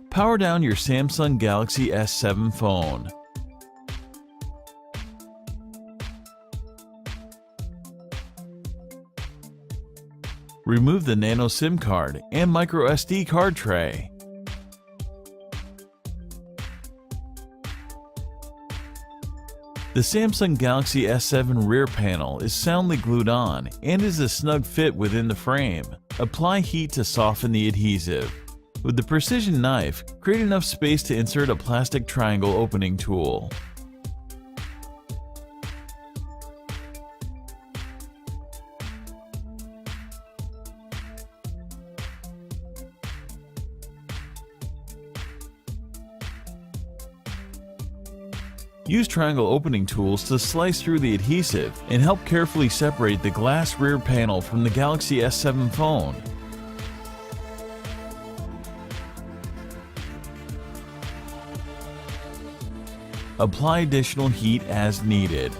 Power down your Samsung Galaxy S7 phone. Remove the nano SIM card and micro SD card tray. The Samsung Galaxy S7 rear panel is soundly glued on and is a snug fit within the frame. Apply heat to soften the adhesive. With the precision knife, create enough space to insert a plastic triangle opening tool. Use triangle opening tools to slice through the adhesive and help carefully separate the glass rear panel from the Galaxy S7 phone. Apply additional heat as needed.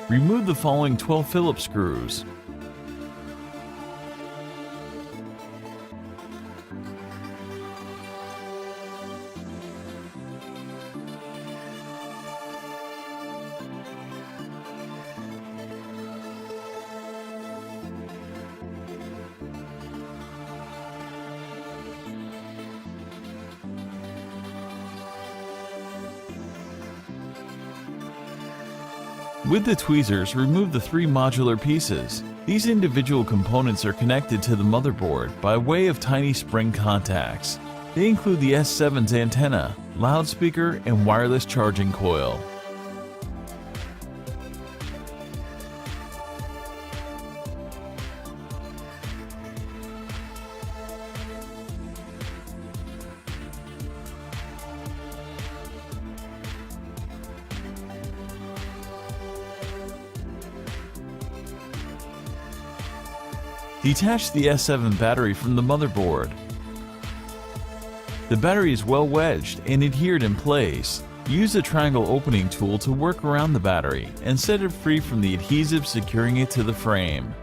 Remove the following 12 Phillips screws. With the tweezers, remove the 3 modular pieces. These individual components are connected to the motherboard by way of tiny spring contacts. They include the S7's antenna, loudspeaker, and wireless charging coil. Detach the S7 battery from the motherboard. The battery is well wedged and adhered in place. Use the triangle opening tool to work around the battery and set it free from the adhesive securing it to the frame.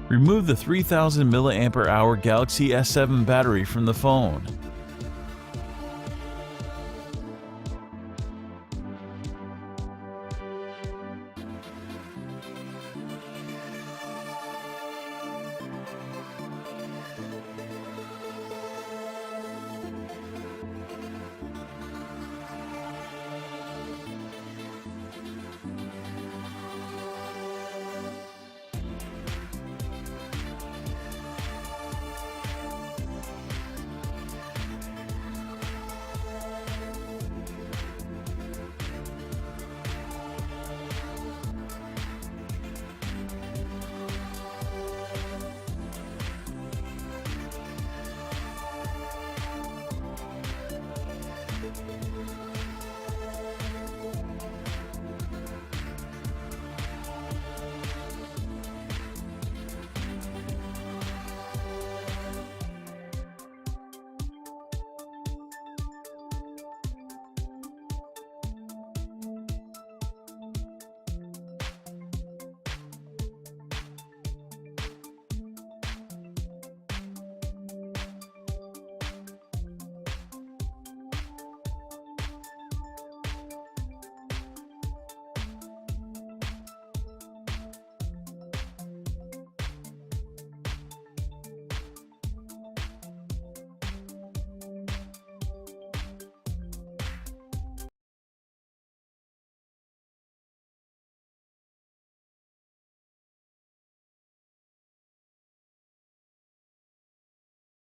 Remove the 3000 mAh Galaxy S7 battery from the phone.